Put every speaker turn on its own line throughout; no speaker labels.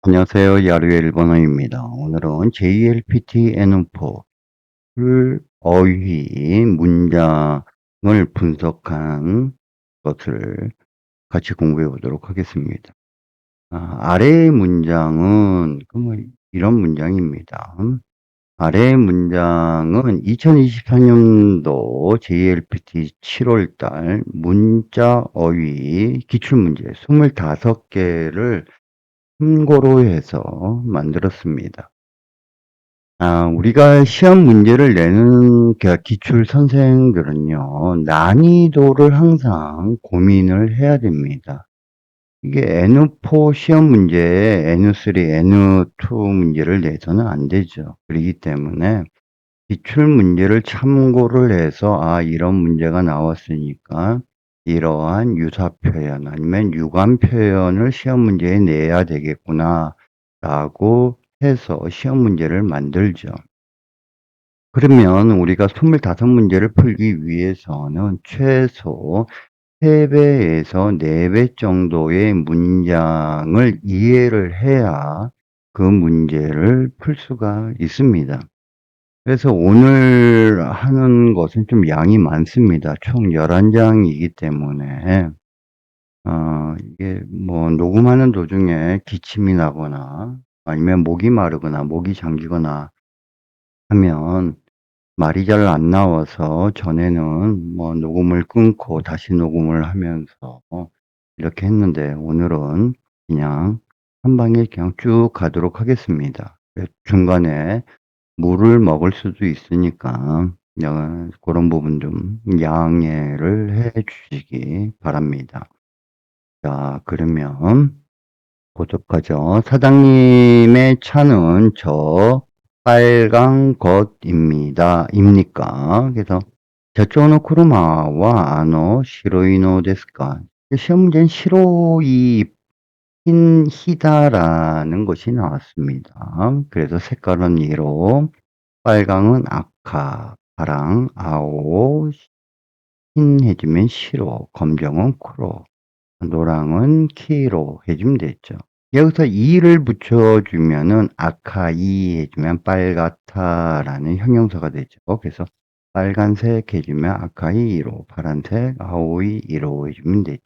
안녕하세요. 야루의 일본어입니다. 오늘은 JLPT-N4를 어휘 문장을 분석한 것을 같이 공부해 보도록 하겠습니다. 아래의 문장은 이런 문장입니다. 아래의 문장은 2024년도 JLPT 7월 달 문자 어휘 기출문제 25개를 참고로 해서 만들었습니다. 우리가 시험 문제를 내는 기출 선생들은요, 난이도를 항상 고민을 해야 됩니다. 이게 N4 시험 문제에 N3, N2 문제를 내서는 안 되죠. 그렇기 때문에 기출 문제를 참고를 해서, 이런 문제가 나왔으니까 이러한 유사 표현 아니면 유관 표현을 시험 문제에 내야 되겠구나 라고 해서 시험 문제를 만들죠. 그러면 우리가 25문제를 풀기 위해서는 최소 3배에서 4배 정도의 문장을 이해를 해야 그 문제를 풀 수가 있습니다. 그래서 오늘 하는 것은 좀 양이 많습니다. 총 11장이기 때문에 이게 녹음하는 도중에 기침이 나거나 아니면 목이 마르거나 목이 잠기거나 하면 말이 잘 안 나와서 전에는 녹음을 끊고 다시 녹음을 하면서 이렇게 했는데, 오늘은 그냥 한 방에 그냥 쭉 가도록 하겠습니다. 중간에 물을 먹을 수도 있으니까 그런 부분 좀 양해를 해 주시기 바랍니다. 자, 그러면 보도록 하죠. 사장님의 차는 저 빨간 것입니다. 입니까? 그래서 저쪽의 쿠르마와 아노 시로이노 데스까? 시험 문제는 시로이 희다라는 것이 나왔습니다. 그래서 색깔은 이로, 빨강은 아카, 파랑, 아오, 흰 해주면 시로, 검정은 쿠로, 노랑은 키로 해주면 되죠. 여기서 이를 붙여주면은 아카이 해주면 빨갛다라는 형용사가 되죠. 그래서 빨간색 해주면 아카이로, 파란색 아오이로 해주면 되죠.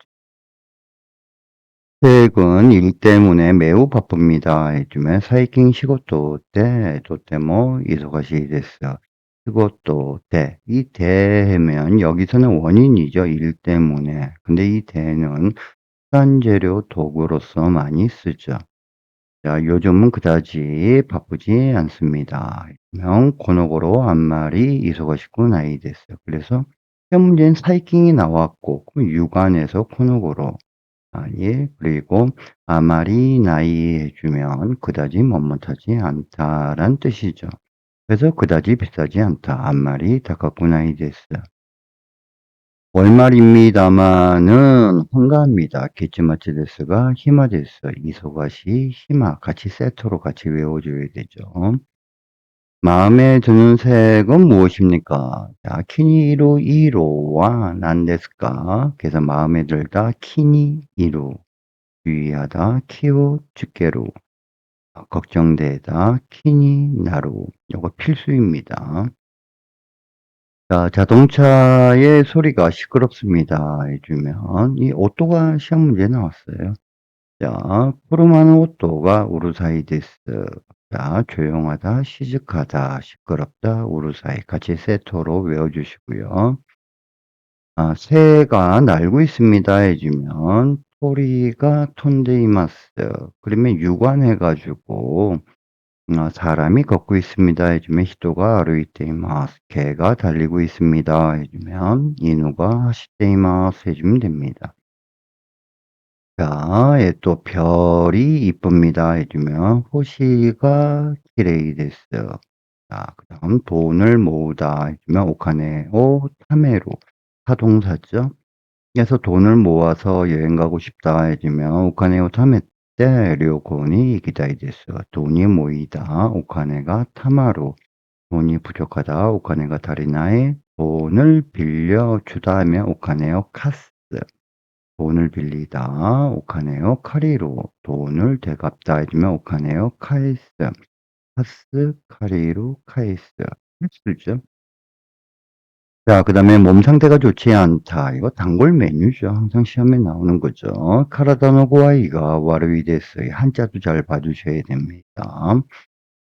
색은 일 때문에 매우 바쁩니다 해주면 사이킹 시고또 때, 또때모 이소가시 됐어. 시고또 때. 이 대 하면 여기서는 원인이죠. 일 때문에. 근데 이 대는 수단재료 도구로서 많이 쓰죠. 자, 요즘은 그다지 바쁘지 않습니다. 명 고노고로 앞말이 이소가시고 나이 됐어요. 그래서 시험 문제는 사이킹이 나왔고 유관에서 코노고로 그리고 아마리 나이 해주면 그다지 멋뭇하지 않다란 뜻이죠. 그래서 그다지 비싸지 않다. 앞말이 다카쿠 나이 데스. 월말입니다마는 한가합니다. 기츠마치 데스가 히마 데스. 이소가시 히마 같이 세트로 같이 외워줘야 되죠. 마음에 드는 색은 무엇입니까? 자, 키니로 이로와 난데스까? 그래서 마음에 들다 키니이로, 주의하다 키우 츠케루, 걱정되다 키니 나루. 요거 필수입니다. 자, 자동차의 소리가 시끄럽습니다 해주면 이 오또가 시험 문제에 나왔어요. 자, 푸르마는 오또가 우루사이 데스. 자, 조용하다, 시즈하다, 시끄럽다, 우루사이 같이 세토로 외워주시고요. 새가 날고 있습니다 해주면 토리가 톤데이마스. 그러면 유관해가지고 사람이 걷고 있습니다 해주면 히토가 아루이테이마스. 개가 달리고 있습니다 해주면 이누가 하시테이마스 해주면 됩니다. 자, 또 별이 이쁩니다 해주면 호시가 키레이 데스. 자, 그 다음 돈을 모으다 해주면 오카네오 타메로, 타동사죠. 그래서 돈을 모아서 여행 가고 싶다 해주면 오카네오 타메 때 료콘이 이기다이 데스. 돈이 모이다, 오카네가 타마로, 돈이 부족하다, 오카네가 다리나에, 돈을 빌려주다 하면 오카네오 카스. 돈을 빌리다, 오카네요. 카리로 돈을 되갚다 해주면 오카네요. 카이스, 카스, 카리로, 카이스. 횟수죠. 자, 그 다음에 몸 상태가 좋지 않다. 이거 단골 메뉴죠. 항상 시험에 나오는 거죠. 카라다노고아이가 와르이 데스의 한자도 잘 봐주셔야 됩니다.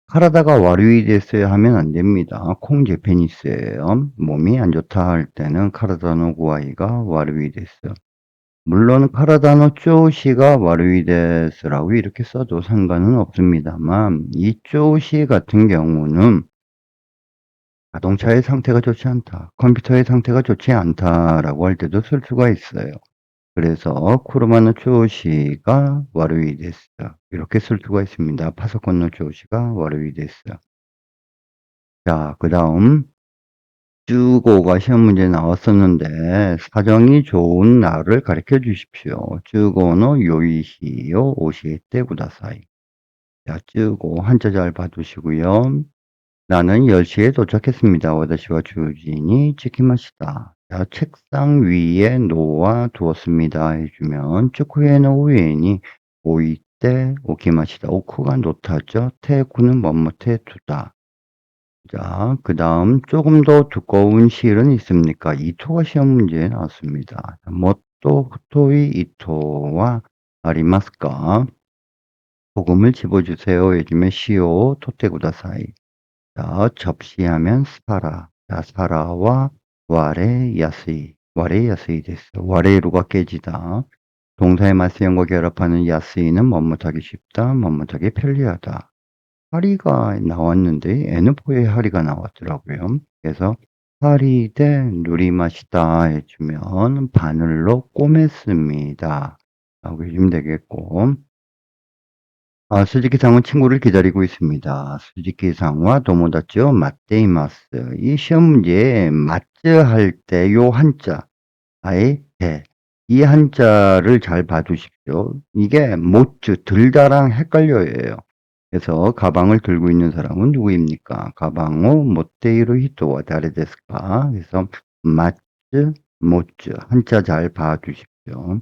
카라다가 와르이 데스 하면 안 됩니다. 콩 제페니스예요. 몸이 안 좋다 할 때는 카라다노고아이가 와르이 데스. 물론 카라다노 쪼시가 와르이 데스라고 이렇게 써도 상관은 없습니다만 이 쪼시 같은 경우는 자동차의 상태가 좋지 않다, 컴퓨터의 상태가 좋지 않다라고 할 때도 쓸 수가 있어요. 그래서 쿠르마노 조시가 와르이 데스 이렇게 쓸 수가 있습니다. 파소콘노 조시가 와르이 데스. 자, 그 다음 쯔고가 시험 문제에 나왔었는데 사정이 좋은 날을 가르쳐 주십시오. 쯔고노 요이히요 오시에떼 구다사이. 자, 쯔고 한자 잘 봐두시고요. 나는 10시에 도착했습니다. 와다시와 주진이 치키마시다. 자, 책상 위에 놓아 두었습니다. 해주면 쭈쿠에노 우에니 오이때 오키마시다. 오쿠가 놓다죠. 테쿠는 뭐뭐테 두다. 자, 그 다음 조금 더 두꺼운 실은 있습니까? 이토가 시험 문제에 나왔습니다. 뭐또 후토이 이토와 아리마스까? 소금을 집어주세요. 해주면 시오 토테구다사이. 자, 접시하면 사라. 자, 사라와 와레 야스이. 와레 야스이 됐어. 와레루가 깨지다. 동사의 맞수형과 결합하는 야스이는 멋뭇하기 쉽다. 멋뭇하기 편리하다. 하리가 나왔는데 N4에 하리가 나왔더라고요. 그래서 하리 대 누리맛이다 해주면 바늘로 꼬맸습니다. 라고 해주면 되겠고, 스즈키상은 친구를 기다리고 있습니다. 스즈키상과 도모다치오 맞데이마스. 이 시험 문제에 맞즈 할 때 요 한자, 아예 대. 이 한자를 잘 봐두십시오. 이게 모츠, 들다랑 헷갈려요. 그래서 가방을 들고 있는 사람은 누구입니까? 가방오 모테이루 히토와 다레데스까? 그래서 맞즈, 모츠 한자 잘 봐두십시오.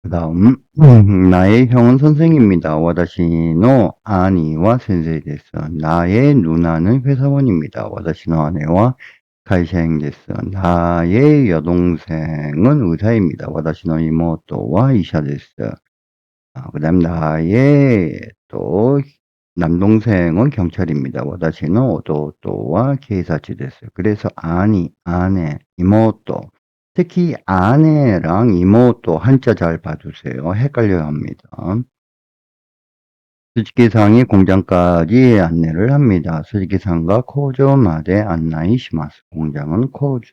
그 다음 나의 형은 선생입니다. 와다시노 아니와 센세이 데스. 나의 누나는 회사원입니다. 와다시노 아내와 가이샤행 데스. 나의 여동생은 의사입니다. 와다시노 이모토와 이샤 데스. 그 다음 나의 또 남동생은 경찰입니다. 와다시는 오도토와 케이사치 데스. 그래서 아니, 아내, 이모토. 특히 아내랑 이모토 한자 잘 봐주세요. 헷갈려 합니다. 스즈키상이 공장까지 안내를 합니다. 스즈키상과 코조 마데 안나이 시마스. 공장은 코조.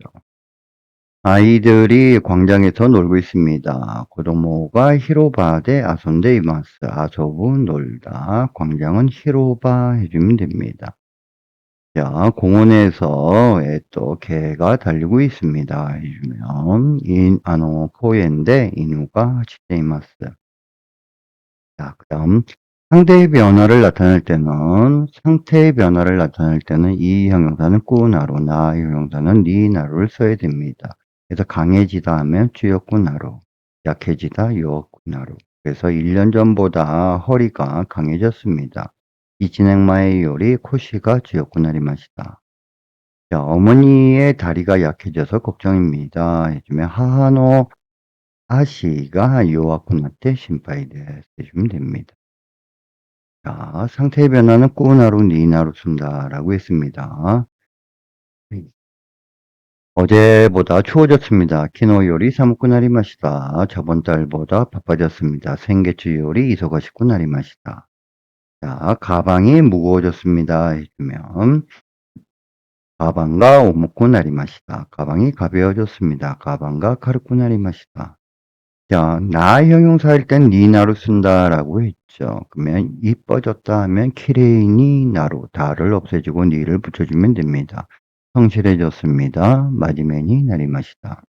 아이들이 광장에서 놀고 있습니다. 고도모가 히로바데 아손데 이마스. 아소부 놀다. 광장은 히로바 해주면 됩니다. 자, 공원에서 또 개가 달리고 있습니다. 해주면 포엔데 이누가 하치테 이마스. 자, 그 다음 상태의 변화를 나타낼 때는 이 형용사는 꾸나로, 나 형용사는 니나로를 써야 됩니다. 그래서 강해지다 하면 주역꾸나로, 약해지다 요꾸나로. 그래서 1년 전보다 허리가 강해졌습니다. 이 진행마의 요리 코시가 주역꾸나리 맛이다. 자, 어머니의 다리가 약해져서 걱정입니다. 해주면 하하노 아시가 요아쿠나테 심파이데 해주면 됩니다. 자, 상태의 변화는 꾸나루, 니나루 쓴다라고 했습니다. 어제보다 추워졌습니다. 키노 요리 사무꾸나리 맛이다. 저번 달보다 바빠졌습니다. 생개추 요리 이소가시꾸나리 맛이다. 자, 가방이 무거워졌습니다. 해주면 가방과 오목꾸나리 맛이다. 가방이 가벼워졌습니다. 가방과 카르꾸나리 맛이다. 자, 나 형용사일 땐 니나로 쓴다라고 했죠. 그러면 이뻐졌다 하면 키레이니 나로 다를 없애주고 니를 붙여주면 됩니다. 성실해졌습니다. 마지메니 나리마시다.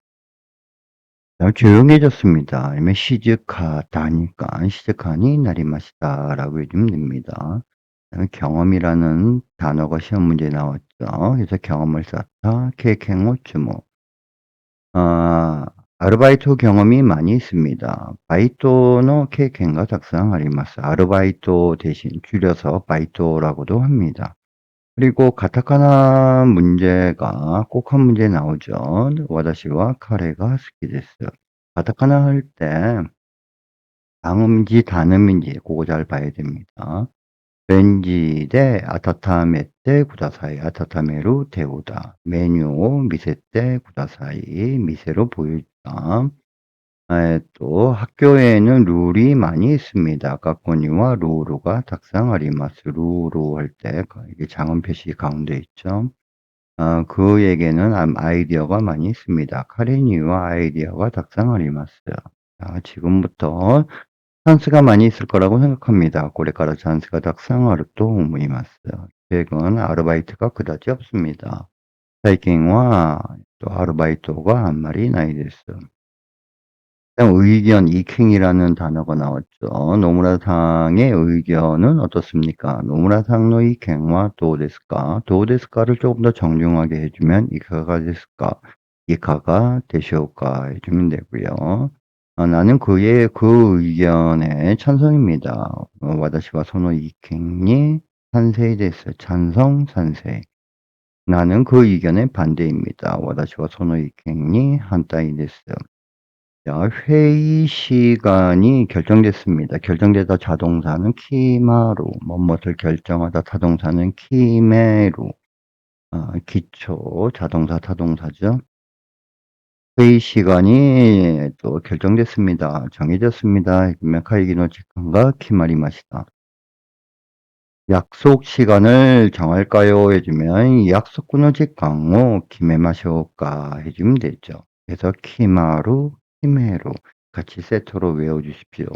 조용해졌습니다. 아니면 시즈카다니까 시즈카니 나리마시다라고 해주면 됩니다. 경험이라는 단어가 시험 문제에 나왔죠. 그래서 경험을 쌓다, 케이케모 주모. アルバイト경험이 많이 있습니다. 바이토의経験が たくさんあります. 아르바이토 대신 줄여서 바이토라고도 합니다. 그리고 가타카나 문제가 꼭 한 문제 나오죠. 와다시와 카레가 스키です. 가타카나 할 때 방음인지 단음인지 그거 잘 봐야 됩니다. 렌지 대 아타타메 때 구다사이 아타타메로 데우다. 메뉴を 미세 때 구다사이 미세로 보여주다. 또 학교에는 룰이 많이 있습니다. 가코니와 루루가 탁상 아리마스. 루루 할 때 이게 장음 표시 가운데 있죠. 그에게는 아이디어가 많이 있습니다. 카레니와 아이디어가 탁상 아리마스. 자, 지금부터 찬스가 많이 있을 거라고 생각합니다. 고래가라 찬스가 탁상あると思います. 최근 아르바이트가 그다지 없습니다. 最近は 아르바이트가 한 마리ないです. 의견, 이킹이라는 단어가 나왔죠. 노무라상의 의견은 어떻습니까? 노무라상의 이킹과 도우데스까? 도우데스까를 조금 더 정중하게 해주면 이카가 데스까? 이카가 되시오까? 해주면 되고요. 나는 그 의견에 찬성입니다. 와다시와 소노 이킹이 찬세이 데스. 찬성, 찬세. 나는 그 의견에 반대입니다. 와다시와 소노 이킹이 한타이 데스. 자, 회의 시간이 결정됐습니다. 결정되다 자동사는 키마루, 뭐뭇을 결정하다 타동사는 키메루, 기초 자동사 타동사죠. 회의 시간이 또 결정됐습니다. 정해졌습니다. 메카이기노 직함과 키마리마시다. 약속 시간을 정할까요? 해주면 약속군의 직강호 키메마쇼까 해주면 되죠. 그래서 키마루, 키메루 같이 세트로 외워주십시오.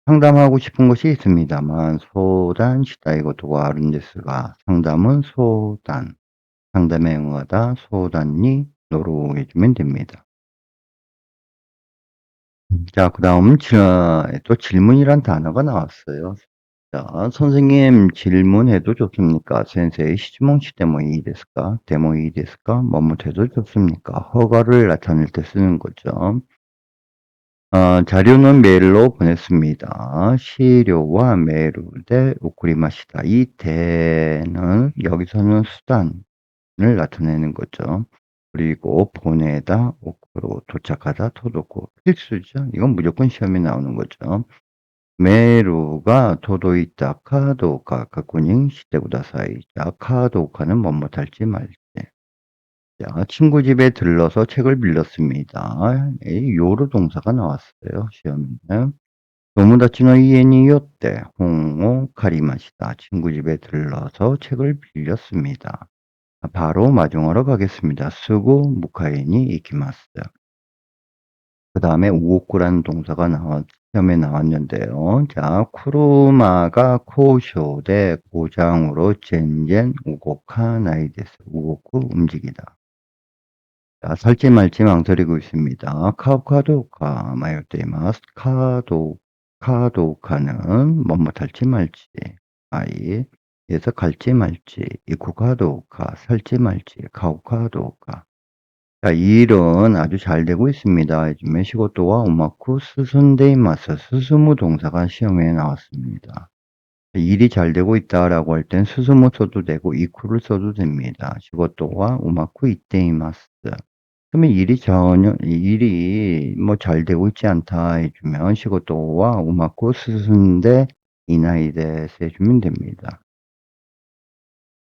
상담하고 싶은 것이 있습니다만 소단 시다이고 도가 아른데스가 상담은 소단, 상담에 응하다 소단이 노로 해주면 됩니다. 자, 그 다음 또 질문이란 단어가 나왔어요. 자, 선생님 질문해도 좋습니까? 센세이 시즈몽시 데모이 데스까? 데모이 데스까? 뭐뭇해도 좋습니까? 허가를 나타낼 때 쓰는 거죠. 자료는 메일로 보냈습니다. 시료와 메일을 대 오쿠리마시다. 이 대는 여기서는 수단을 나타내는 거죠. 그리고 보내다, 오쿠로 도착하다, 토도코 필수죠. 이건 무조건 시험에 나오는 거죠. 메루가 도도이다 카도카 가꾸닝 시대구다사이. 자, 카도카는 뭐뭇 할지 말지. 자, 친구 집에 들러서 책을 빌렸습니다. 요로 동사가 나왔어요. 시험에는. 도무다치노 이에니 요때 홍오 카리마시다. 친구 집에 들러서 책을 빌렸습니다. 바로 마중하러 가겠습니다. 쓰고 무카에니 이키마스. 그 다음에 우오쿠라는 동사가 시험에 나왔는데요. 자, 쿠루마가 코쇼대 고장으로 젠젠 우고카 나이데스. 우고쿠 움직이다. 자, 살지 말지 망설이고 있습니다. 카우카도카 마요테이마스. 카도카는 뭐뭇 할지 말지. 에서 갈지 말지. 이쿠카도카 살지 말지. 카우카도카. 자, 이 일은 아주 잘 되고 있습니다. 요즘에 시고토와 우마쿠 스순데이마스. 스스무 동사가 시험에 나왔습니다. 일이 잘 되고 있다라고 할 땐 스스무 써도 되고 이쿠를 써도 됩니다. 시고토와 우마쿠 이테이마스. 그러면 일이 뭐 잘 되고 있지 않다 해주면 시고토와 우마쿠 스순데 이나이데스 해주면 됩니다.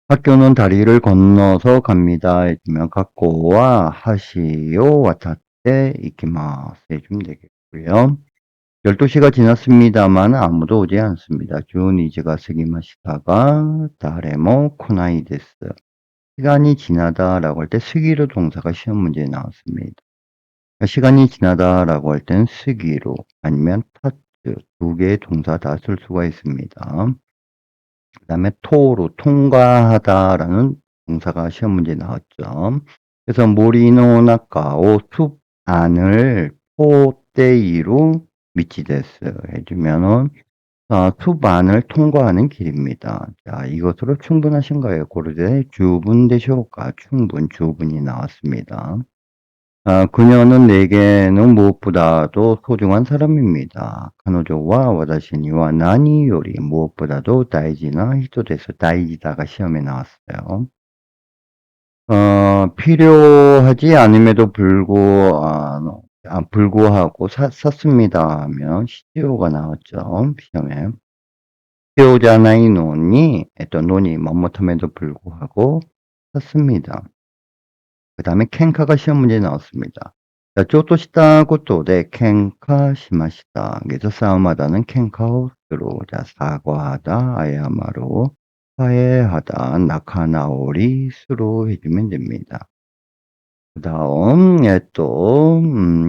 학교는 다리를 건너서 갑니다 해주면 가코와 하시오 와타테 이키마스 해주면 되겠고요. 12시가 지났습니다만 아무도 오지 않습니다. 주니즈가 스기마시다가 다레모 코나이데스. 시간이 지나다라고 할 때 스기로 동사가 시험 문제에 나왔습니다. 시간이 지나다라고 할 땐 스기로 아니면 타츠 두 개의 동사 다 쓸 수가 있습니다. 그 다음에 토로 통과하다라는 동사가 시험 문제에 나왔죠. 그래서 모리노나카오 숲 안을 포테이로 미치데스 해주면은 숲 안을 통과하는 길입니다. 자, 이것으로 충분하신가요? 고르되 주분 되시오까? 충분, 주분이 나왔습니다. 그녀는 내게는 무엇보다도 소중한 사람입니다.彼女は私には何より무엇보다도大事な人です。大事다가 시험에 나왔어요. 필요하지 않음에도 불구하고 샀습니다 하면 시효가 나왔죠, 시험에. 필요자나이 논이, 논이 뭐뭇함에도 불구하고 샀습니다. 그 다음에 캔카가 시험 문제에 나왔습니다. 자, 쪼또した ことで 캔카 시마시다. 그래서 싸움하다는 캔카오스로, 자, 사과하다, 아야마로, 화해하다, 나카나오리, 수로 해주면 됩니다. 그 다음,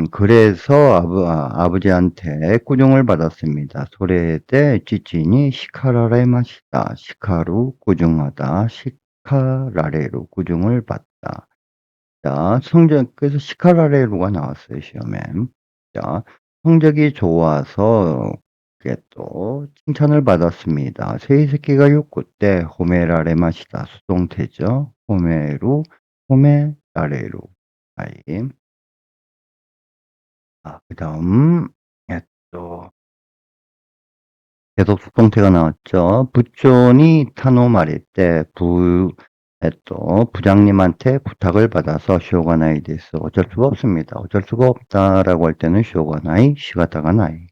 그래서 아버지한테 꾸중을 받았습니다. 소래 때 찌찐이 시카라레 마시다. 시카루 꾸중하다. 시카라레로 꾸중을 받다. 자, 그래서 시카라레로가 나왔어요, 시험에. 자, 성적이 좋아서, 이게 또, 칭찬을 받았습니다. 세이새끼가 욕구 때, 호메라레 마시다. 수동태죠. 호메라레로. 아이. 그 다음, 또, 계속 수동태가 나왔죠. 부촌이 타노마리 때, 부장님한테 부탁을 받아서 쇼가나이 데스. 어쩔 수가 없습니다. 어쩔 수가 없다라고 할 때는 쇼가나이, 시가타가 나이.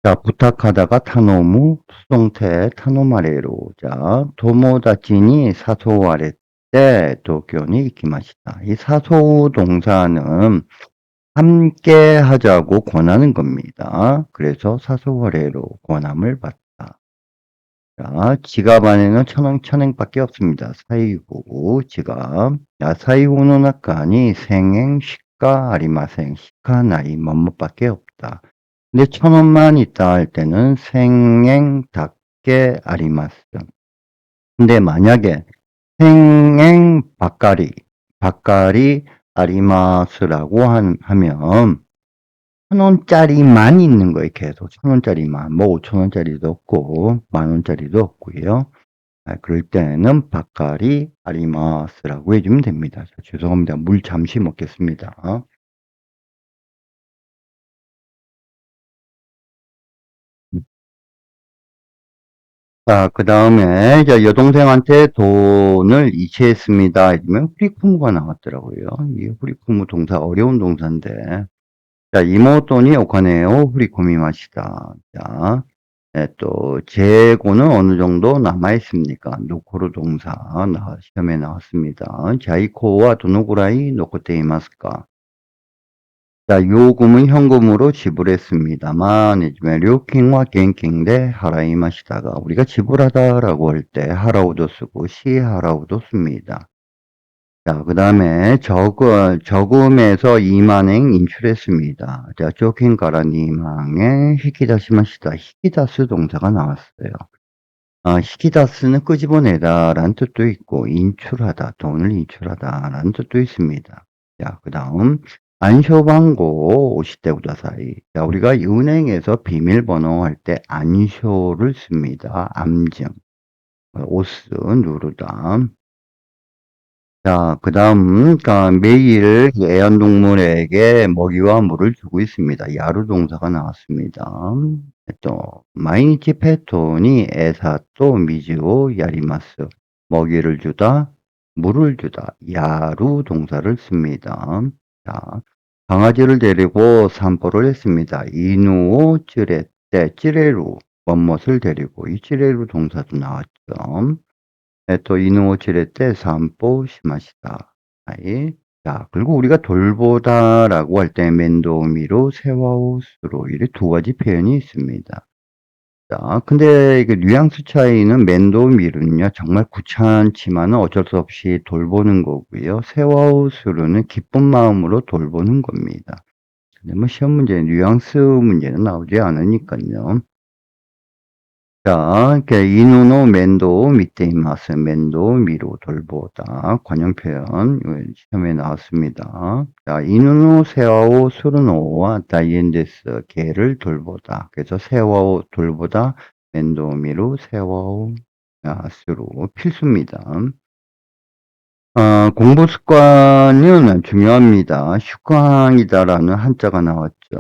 자, 부탁하다가 타노무, 수동태 타노마레로. 자, 도모다치니 사소와레 때 도쿄니 이키마시다. 이 사소 동사는 함께 하자고 권하는 겁니다. 그래서 사소와레로 권함을 받다. 자, 지갑 안에는 천행밖에 없습니다. 사이고, 지갑. 야, 사이고는 아까니 생행, 시가, 아리마생, 시카, 나이, 뭐뭐밖에 없다. 근데 1,000원만 있다 할 때는 생행, 닭게, 아리마스. 근데 만약에 생행, 박가리, 아리마스라고 하면 1,000원짜리만 있는 거예요. 계속 1,000원짜리만. 뭐 5,000원짜리도 없고 10,000원짜리도 없고요. 그럴 때는 박가리 아리마스라고 해주면 됩니다. 자, 죄송합니다. 물 잠시 먹겠습니다. 자, 그 다음에 여동생한테 돈을 이체했습니다. 해주면 후리쿠무가 나왔더라고요. 이 후리쿠무 동사 어려운 동사인데, 자, 이모돈이 오카네요. 후리코미 마시다. 자, 재고는 어느 정도 남아있습니까? 노코로 동사 시험에 나왔습니다. 자이코와 도노구라이 노코테 이마스까? 자, 요금은 현금으로 지불했습니다만, 이제 료킹과 겐킹 대 하라이마시다가 우리가 지불하다라고 할 때 하라우도 쓰고 시하라우도 씁니다. 자, 그 다음에 저금에서 2만엔 인출했습니다. 자, 쪼킹가라 니망에 히키다시마시다. 히키다스 동사가 나왔어요. 히키다스는 끄집어내다 라는 뜻도 있고, 인출하다, 돈을 인출하다 라는 뜻도 있습니다. 자, 그 다음, 안쇼방고 50대 구다사이. 자, 우리가 은행에서 비밀번호 할 때 안쇼를 씁니다. 암증. 오스, 누르다. 자, 그 다음, 매일 애완동물에게 먹이와 물을 주고 있습니다. 야루 동사가 나왔습니다. 또, 마이니치 페토니 에사또 미지오 야리마스. 먹이를 주다, 물을 주다. 야루 동사를 씁니다. 자, 강아지를 데리고 산보를 했습니다. 이누오 찌레떼, 찌레루, 멋멋을 데리고, 이 찌레루 동사도 나왔죠. 이누오치레 때 산보 시마시다. 아이. 자, 그리고 우리가 돌보다라고 할 때 맨도미로 세와우스로 이렇게 두 가지 표현이 있습니다. 자, 근데 이게 뉘앙스 차이는 맨도미르는요, 정말 귀찮지만은 어쩔 수 없이 돌보는 거고요. 세와우스로는 기쁜 마음으로 돌보는 겁니다. 근데 뭐 시험 문제, 뉘앙스 문제는 나오지 않으니까요. 자, 이렇게 이누노 맨도 밑에 이마스 맨도 미로 돌보다 관용 표현 시험에 나왔습니다. 자, 이누노 세와오 수르노와 다이엔데스 개를 돌보다. 그래서 세와오 돌보다 맨도 미로 세와오 스로 필수입니다. 공부 습관은 중요합니다. 습관이다라는 한자가 나왔죠.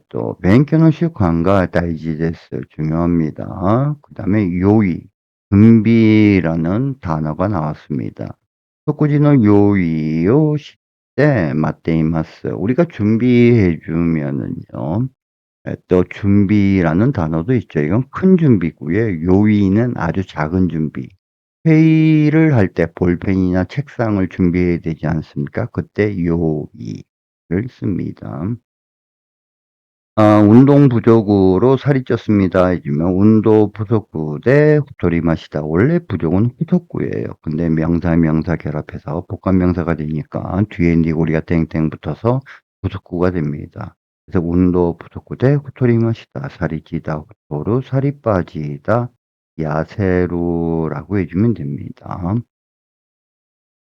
또勉強の 습관가 다이지 데스 중요합니다. 그다음에 요의, 준비라는 단어가 나왔습니다. 토쿠지의 요의요 시대 맞대이마스. 우리가 준비해 주면은요. 또 준비라는 단어도 있죠. 이건 큰 준비고요. 요의는 아주 작은 준비. 회의를 할 때 볼펜이나 책상을 준비해야 되지 않습니까? 그때 요의를 씁니다. 운동 부족으로 살이 쪘습니다. 해주면 운동 부족구 대 후토리 마시다. 원래 부족은 후토구예요. 근데 명사 결합해서 복합 명사가 되니까 뒤에 니고리가 땡땡 붙어서 부족구가 됩니다. 그래서 운동 부족구 대 후토리 마시다. 살이 찌다 후토루 살이 빠지다 야세루라고 해주면 됩니다.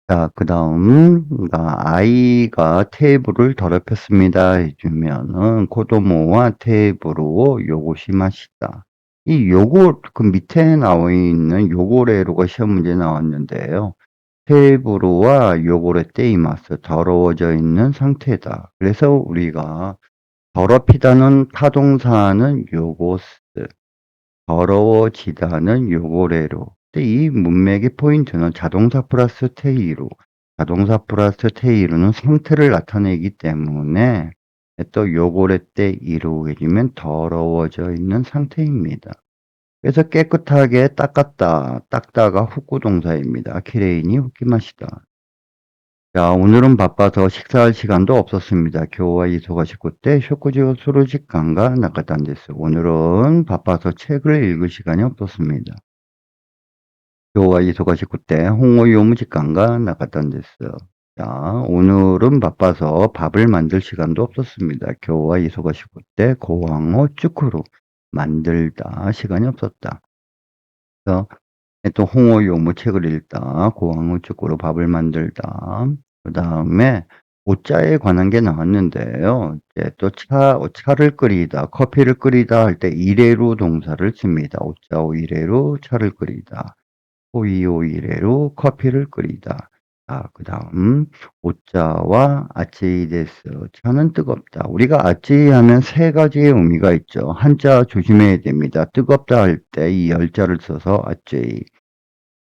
자, 그다음 아이가 테이블을 더럽혔습니다 해주면은 코도모와 테이블로 요고시마시다. 이 요거 그 밑에 나와 있는 요고레로가 시험 문제에 나왔는데요. 테이블과 요고레 떼이마스 더러워져 있는 상태다. 그래서 우리가 더럽히다는 타동사는 요고스, 더러워지다는 요고레로. 근데 이 문맥의 포인트는 자동사 플러스 테이로. 자동사 플러스 테이로는 상태를 나타내기 때문에 또 요고레 때 이루어지면 더러워져 있는 상태입니다. 그래서 깨끗하게 닦았다. 닦다가 후구동사입니다. 키레이니 후키마시다. 자, 오늘은 바빠서 식사할 시간도 없었습니다. 교와 이소가시고 때 쇼쿠지오 수루직간가 나카탄데스. 오늘은 바빠서 책을 읽을 시간이 없었습니다. 교와 이소가시고 때 홍어요무직간가 나카탄데스. 자, 오늘은 바빠서 밥을 만들 시간도 없었습니다. 교와 이소가시고 때 고항어 쭈쿠루 만들다 시간이 없었다. 그래서 또 홍어요무 책을 읽다, 고항어 쭈꾸로 밥을 만들다. 그 다음에 오자에 관한 게 나왔는데요. 이제 또 차를 끓이다, 커피를 끓이다 할 때 이레로 동사를 씁니다. 오자오 이레로 차를 끓이다. 오이오 이레로 커피를 끓이다. 자, 그 다음 오자와 아찌이데스. 차는 뜨겁다. 우리가 아찌 하면 세 가지의 의미가 있죠. 한자 조심해야 됩니다. 뜨겁다 할 때 이 열자를 써서 아찌.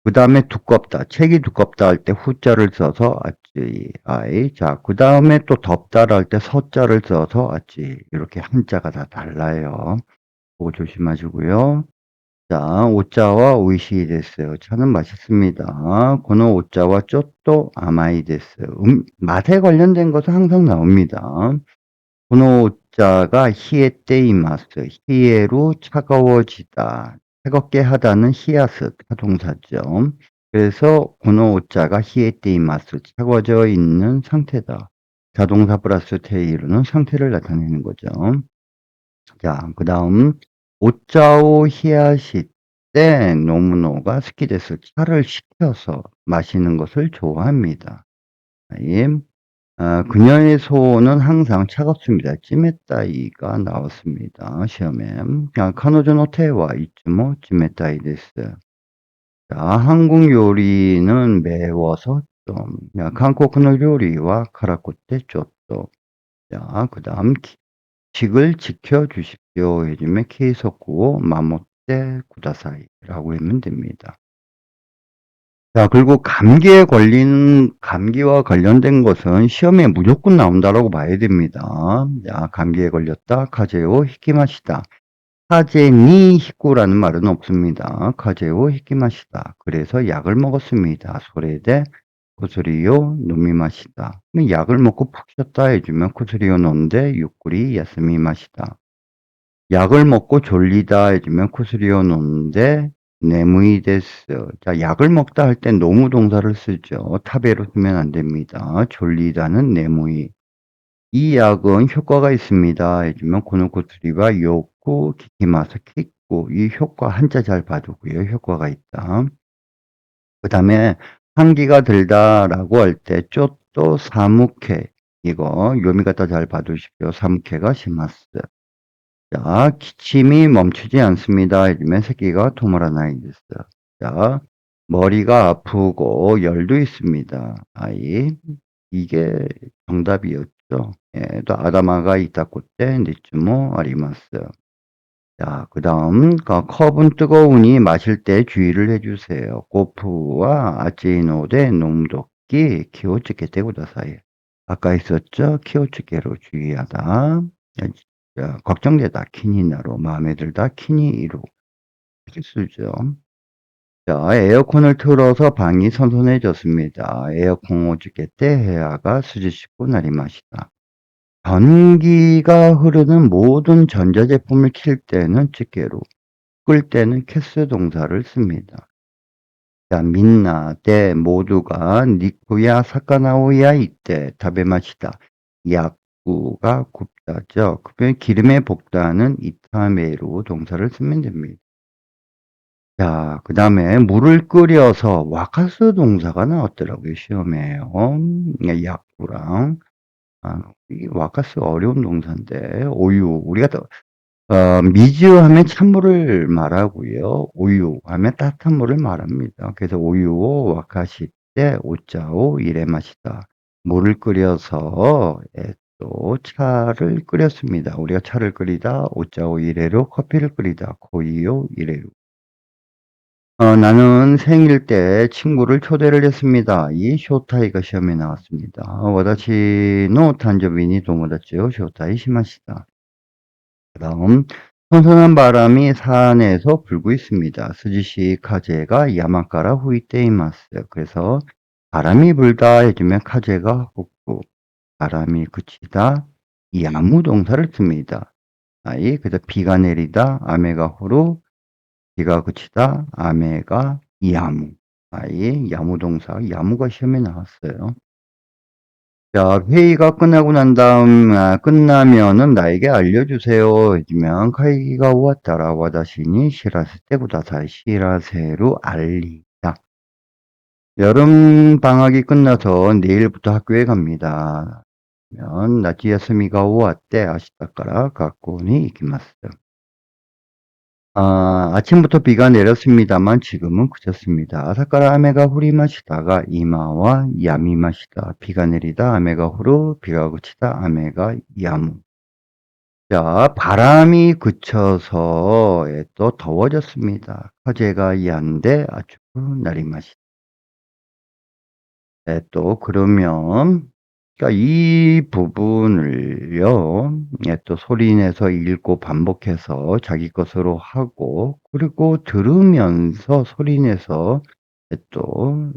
그 다음에 두껍다. 책이 두껍다 할 때 후자를 써서 아찌, 아이. 자, 그 다음에 또 덥다 할 때 서자를 써서 아찌. 이렇게 한자가 다 달라요. 그거 조심하시고요. 자, 오자와 오이시 데스. 차는 맛있습니다. 고노 오자와 쪼또 아마이 데스. 맛에 관련된 것은 항상 나옵니다. 고노 오자가 히에테이마스. 히에로 차가워지다. 차갑게 하다는 히야스 타동사죠. 그래서 고노 오자가 히에테이마스. 차가워져 있는 상태다. 자동사 플러스 테이로는 상태를 나타내는 거죠. 자, 그 다음 오짜오 히야시 때 노무노가 스키데스. 차를 식혀서 마시는 것을 좋아합니다. 예. 그녀의 소원은 항상 차갑습니다. 찌메따이가 나왔습니다. 시험에. 카노조노 테와 이츠모 찌메따이 데스. 자, 한국 요리는 매워서 좀. 한국의 요리와 카라코테 쪼또. 자, 그 다음 식을 지켜주십시오 해주면 케이소쿠오 마모떼 구다사이라고 하면 됩니다. 자, 그리고 감기와 관련된 것은 시험에 무조건 나온다라고 봐야 됩니다. 자, 감기에 걸렸다. 카제오 히키마시다. 카제니 히쿠라는 말은 없습니다. 카제오 히키마시다. 그래서 약을 먹었습니다. 소레데 코스리요 노미마시다. 약을 먹고 푹 쉬었다 해주면 코스리요 논데 유쿠리 야스미 마시다. 약을 먹고 졸리다 해주면 코스리오 논데 네무이 데스. 자, 약을 먹다 할 때 노무 동사를 쓰죠. 타베로 쓰면 안 됩니다. 졸리다는 네무이. 이 약은 효과가 있습니다 해주면 고노코스리와 요코 키키마스 키고. 이 효과 한자 잘 봐두고요. 효과가 있다. 그 다음에 한기가 들다라고 할 때 쪼또 사무케. 이거 요미 갖다 잘 봐두십시오. 사무케가 시마스. 자, 기침이 멈추지 않습니다 해주면 새끼가 토모라나이 됐어요. 자, 머리가 아프고 열도 있습니다. 아이. 이게 정답이었죠. 예, 또 아다마가 이타코테 니츠모 아리마스. 자, 그다음 컵은 뜨거우니 마실 때 주의를 해주세요. 고프와 아찌노데 놈도끼 키오츠케테 구다사이. 아까 있었죠? 키오츠케로 주의하다. 자, 걱정되다 키니나로 마음에 들다 키니이로 필수죠. 자, 에어컨을 틀어서 방이 선선해졌습니다. 에어컨 오지게때 해야가 수지식고 나리마시다. 전기가 흐르는 모든 전자제품을 킬 때는 찌개로, 끌 때는 캐스 동사를 씁니다. 자, 민나, 때 모두가 니쿠야 사카나오야 이때 다베마시다. 야쿠가 굽다죠. 그러면 기름에 볶다는 이타메로 동사를 쓰면 됩니다. 자, 그 다음에 물을 끓여서 와카스 동사가 나왔더라고요, 시험에요. 야쿠랑. 이 와카스 어려운 동사인데, 오유. 우리가 또, 미즈 하면 찬물을 말하고요. 오유 하면 따뜻한 물을 말합니다. 그래서 오유오 와카시 때 오짜오 이래 마시다. 물을 끓여서 또 차를 끓였습니다. 우리가 차를 끓이다 오짜오 이래로 커피를 끓이다 코이오 이래로. 나는 생일 때 친구를 초대를 했습니다. 이 쇼타이가 시험에 나왔습니다. 와다시노 탄저비니 도모다치요 쇼타이 시마시다. 그다음 선선한 바람이 산에서 불고 있습니다. 스지시 카제가 야마카라 후이테이마스. 그래서 바람이 불다 해주면 카제가 훅고 바람이 그치다 야무 동사를 씁니다. 그래서 비가 내리다 아메가 후루 비가 그치다 아메가 야무. 야무 동사 야무가 시험에 나왔어요. 자, 회의가 끝나고 난 다음, 끝나면은 나에게 알려주세요. 해주면,会議が 終わったら 와다시니 시라세 구다사이 시라세로 알리다. 여름 방학이 끝나서 내일부터 학교에 갑니다. 그러면, 나치야스미가 終わって 아시다까라 가꾸니 이키마스. 아침부터 비가 내렸습니다만 지금은 그쳤습니다. 아사카라 아메가 후리마시다가 이마와 야미마시다. 비가 내리다 아메가 후루 비가 그치다 아메가 야무. 자, 바람이 그쳐서 또 더워졌습니다. 화재가 얀데 아주 나리마시다. 또 그러면 그러니까 이 부분을요, 또 소리내서 읽고 반복해서 자기 것으로 하고, 그리고 들으면서 소리내서 또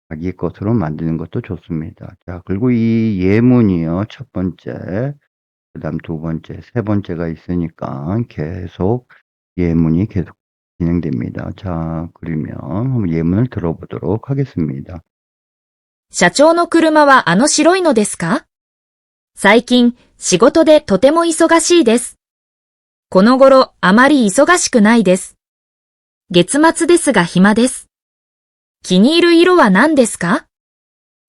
자기 것으로 만드는 것도 좋습니다. 자, 그리고 이 예문이요, 첫 번째, 그 다음 두 번째, 세 번째가 있으니까 계속 예문이 계속 진행됩니다. 자, 그러면 한번 예문을 들어보도록 하겠습니다.
社長の車はあの白いのですか？最近仕事でとても忙しいです。この頃あまり忙しくないです。月末ですが暇です。気に入る色は何ですか？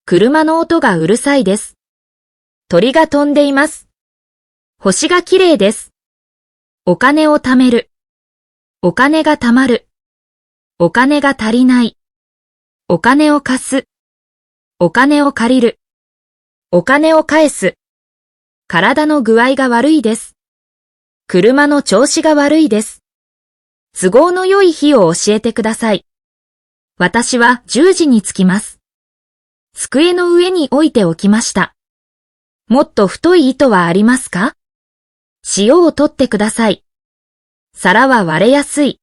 車の音がうるさいです。鳥が飛んでいます。星が綺麗です。お金を貯める。お金が貯まる。お金が足りない。お金を貸す。お金を借りる。お金を返す。体の具合が悪いです。車の調子が悪いです。都合の良い日を教えてください。私は10時に着きます。机の上に置いておきました。もっと太い糸はありますか？塩を取ってください。皿は割れやすい。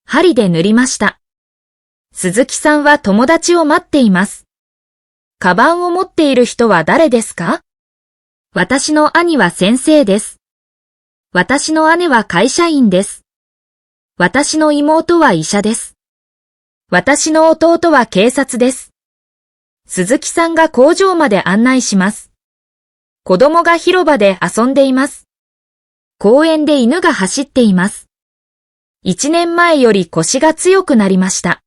針で塗りました。鈴木さんは友達を待っています。カバンを持っている人は誰ですか？私の兄は先生です。私の姉は会社員です。私の妹は医者です。私の弟は警察です。鈴木さんが工場まで案内します。子供が広場で遊んでいます。公園で犬が走っています。1年前より腰が強くなりました。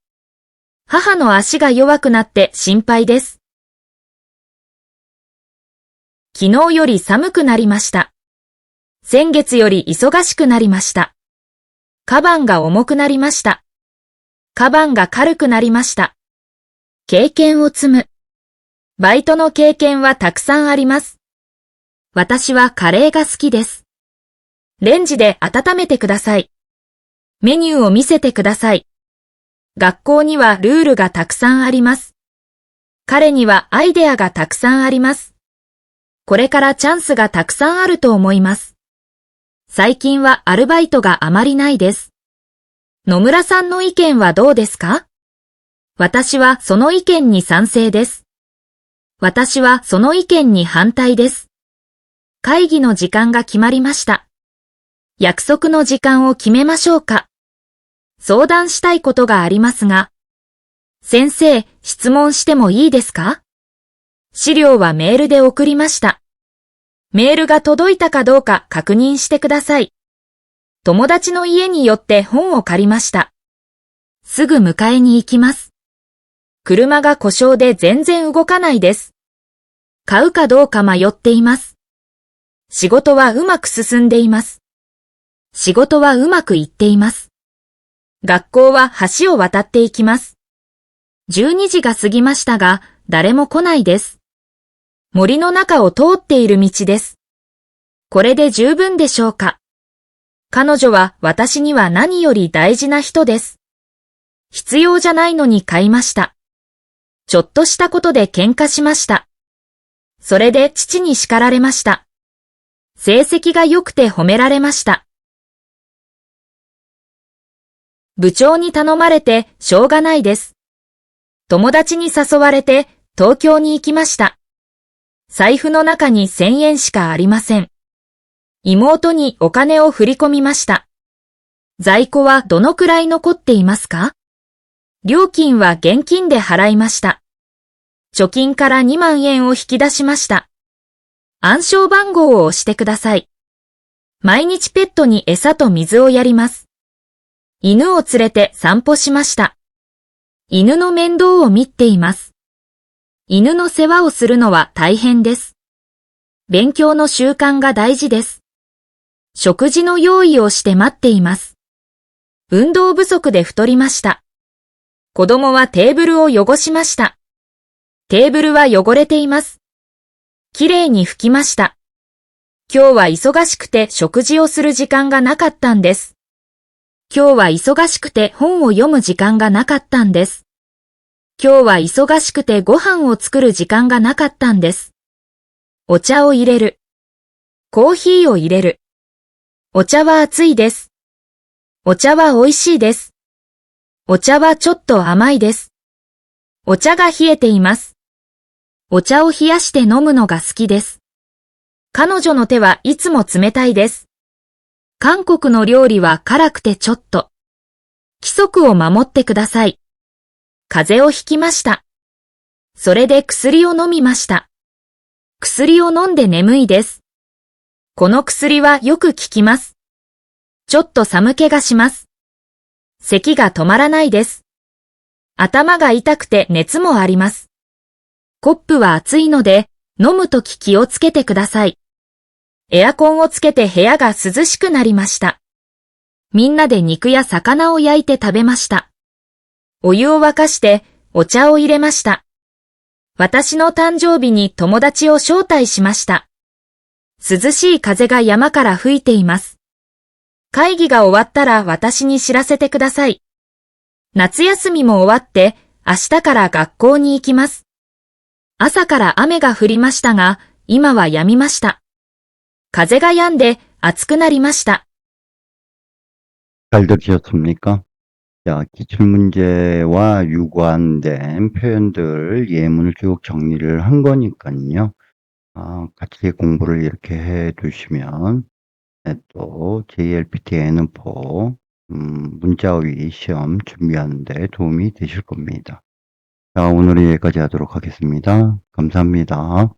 母の足が弱くなって心配です。昨日より寒くなりました。先月より忙しくなりました。カバンが重くなりました。カバンが軽くなりました。経験を積む。バイトの経験はたくさんあります。私はカレーが好きです。レンジで温めてください。メニューを見せてください。学校にはルールがたくさんあります。彼にはアイデアがたくさんあります。これからチャンスがたくさんあると思います。最近はアルバイトがあまりないです。野村さんの意見はどうですか？私はその意見に賛成です。私はその意見に反対です。会議の時間が決まりました。約束の時間を決めましょうか。相談したいことがありますが。先生、質問してもいいですか？資料はメールで送りました。メールが届いたかどうか確認してください。友達の家に寄って本を借りました。すぐ迎えに行きます。車が故障で全然動かないです。買うかどうか迷っています。仕事はうまく進んでいます。仕事はうまくいっています。学校は橋を渡っていきます。12時が過ぎましたが、誰も来ないです。森の中を通っている道です。これで十分でしょうか。彼女は私には何より大事な人です。必要じゃないのに買いました。ちょっとしたことで喧嘩しました。それで父に叱られました。成績が良くて褒められました。部長に頼まれてしょうがないです。友達に誘われて東京に行きました。財布の中に1000円しかありません。妹にお金を振り込みました。在庫はどのくらい残っていますか？料金は現金で払いました。貯金から2万円を引き出しました。暗証番号を押してください。毎日ペットに餌と水をやります。犬を連れて散歩しました。犬の面倒を見ています。犬の世話をするのは大変です。勉強の習慣が大事です。食事の用意をして待っています。運動不足で太りました。子供はテーブルを汚しました。テーブルは汚れています。きれいに拭きました。今日は忙しくて食事をする時間がなかったんです。今日は忙しくて本を読む時間がなかったんです。今日は忙しくてご飯を作る時間がなかったんです。お茶を入れる。コーヒーを入れる。お茶は熱いです。お茶は美味しいです。お茶はちょっと甘いです。お茶が冷えています。お茶を冷やして飲むのが好きです。彼女の手はいつも冷たいです。韓国の料理は辛くてちょっと。規則を守ってください。風邪をひきました。それで薬を飲みました。薬を飲んで眠いです。この薬はよく効きます。ちょっと寒気がします。咳が止まらないです。頭が痛くて熱もあります。コップは熱いので飲むとき気をつけてください。エアコンをつけて部屋が涼しくなりました。みんなで肉や魚を焼いて食べました。お湯を沸かしてお茶を入れました。私の誕生日に友達を招待しました。涼しい風が山から吹いています。会議が終わったら私に知らせてください。夏休みも終わって明日から学校に行きます。朝から雨が降りましたが、今は止みました。風が止んで暑くなりました。
잘 들으셨습니까? 자, 기출문제와 유관된 표현들 예문을 쭉 정리를 한 거니까요. 같이 공부를 이렇게 해 두시면 또 JLPT N4 문자위 시험 준비하는 데 도움이 되실 겁니다. 자, 오늘은 여기까지 하도록 하겠습니다. 감사합니다.